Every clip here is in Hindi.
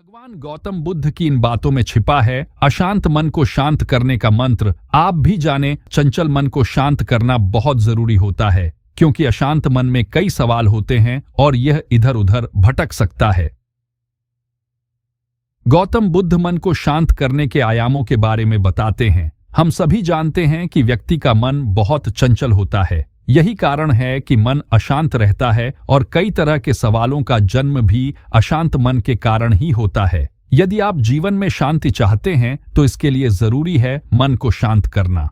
भगवान गौतम बुद्ध की इन बातों में छिपा है अशांत मन को शांत करने का मंत्र। आप भी जाने, चंचल मन को शांत करना बहुत जरूरी होता है, क्योंकि अशांत मन में कई सवाल होते हैं और यह इधर उधर भटक सकता है। गौतम बुद्ध मन को शांत करने के आयामों के बारे में बताते हैं। हम सभी जानते हैं कि व्यक्ति का मन बहुत चंचल होता है। यही कारण है कि मन अशांत रहता है और कई तरह के सवालों का जन्म भी अशांत मन के कारण ही होता है। यदि आप जीवन में शांति चाहते हैं तो इसके लिए जरूरी है मन को शांत करना।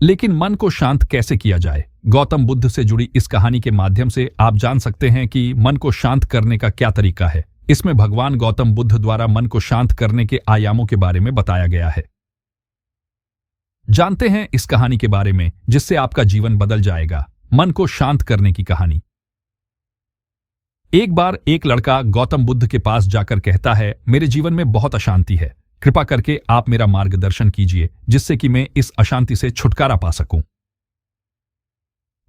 लेकिन मन को शांत कैसे किया जाए? गौतम बुद्ध से जुड़ी इस कहानी के माध्यम से आप जान सकते हैं कि मन को शांत करने का क्या तरीका है। इसमें भगवान गौतम बुद्ध द्वारा मन को शांत करने के आयामों के बारे में बताया गया है। जानते हैं इस कहानी के बारे में जिससे आपका जीवन बदल जाएगा। मन को शांत करने की कहानी। एक बार एक लड़का गौतम बुद्ध के पास जाकर कहता है, मेरे जीवन में बहुत अशांति है, कृपा करके आप मेरा मार्गदर्शन कीजिए जिससे कि मैं इस अशांति से छुटकारा पा सकूं।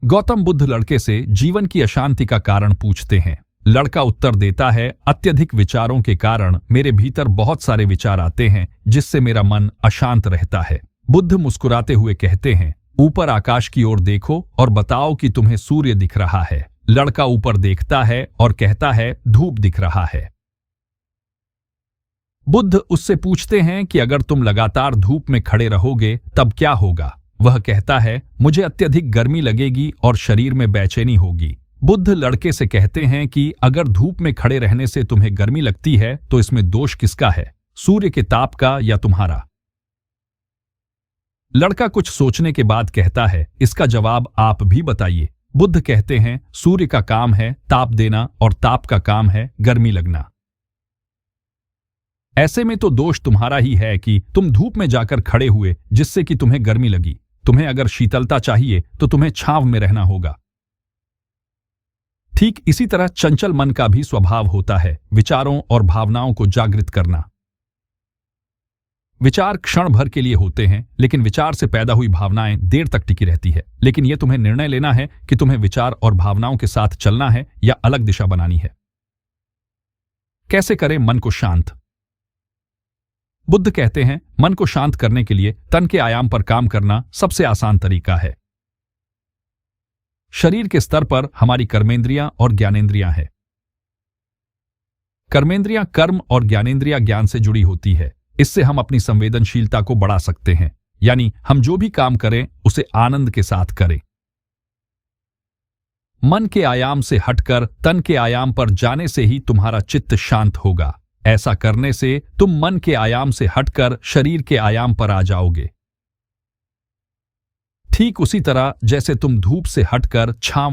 गौतम बुद्ध लड़के से जीवन की अशांति का कारण पूछते हैं। लड़का उत्तर देता है, अत्यधिक विचारों के कारण मेरे भीतर बहुत सारे विचार आते हैं जिससे मेरा मन अशांत रहता है। बुद्ध मुस्कुराते हुए कहते हैं, ऊपर आकाश की ओर देखो और बताओ कि तुम्हें सूर्य दिख रहा है। लड़का ऊपर देखता है और कहता है, धूप दिख रहा है। बुद्ध उससे पूछते हैं कि अगर तुम लगातार धूप में खड़े रहोगे तब क्या होगा? वह कहता है, मुझे अत्यधिक गर्मी लगेगी और शरीर में बेचैनी होगी। बुद्ध लड़के से कहते हैं कि अगर धूप में खड़े रहने से तुम्हें गर्मी लगती है तो इसमें दोष किसका है, सूर्य के ताप का या तुम्हारा? लड़का कुछ सोचने के बाद कहता है, इसका जवाब आप भी बताइए। बुद्ध कहते हैं, सूर्य का काम है ताप देना और ताप का काम है गर्मी लगना। ऐसे में तो दोष तुम्हारा ही है कि तुम धूप में जाकर खड़े हुए जिससे कि तुम्हें गर्मी लगी। तुम्हें अगर शीतलता चाहिए तो तुम्हें छांव में रहना होगा। ठीक इसी तरह चंचल मन का भी स्वभाव होता है, विचारों और भावनाओं को जागृत करना। विचार क्षण भर के लिए होते हैं, लेकिन विचार से पैदा हुई भावनाएं देर तक टिकी रहती है। लेकिन यह तुम्हें निर्णय लेना है कि तुम्हें विचार और भावनाओं के साथ चलना है या अलग दिशा बनानी है। कैसे करें मन को शांत? बुद्ध कहते हैं, मन को शांत करने के लिए तन के आयाम पर काम करना सबसे आसान तरीका है। शरीर के स्तर पर हमारी कर्मेंद्रियां और ज्ञानेंद्रियां हैं। कर्मेंद्रियां कर्म और ज्ञानेंद्रियां ज्ञान से जुड़ी होती है। इससे हम अपनी संवेदनशीलता को बढ़ा सकते हैं, यानी हम जो भी काम करें उसे आनंद के साथ करें। मन के आयाम से हटकर तन के आयाम पर जाने से ही तुम्हारा चित्त शांत होगा। ऐसा करने से तुम मन के आयाम से हटकर शरीर के आयाम पर आ जाओगे। ठीक उसी तरह जैसे तुम धूप से हटकर छांव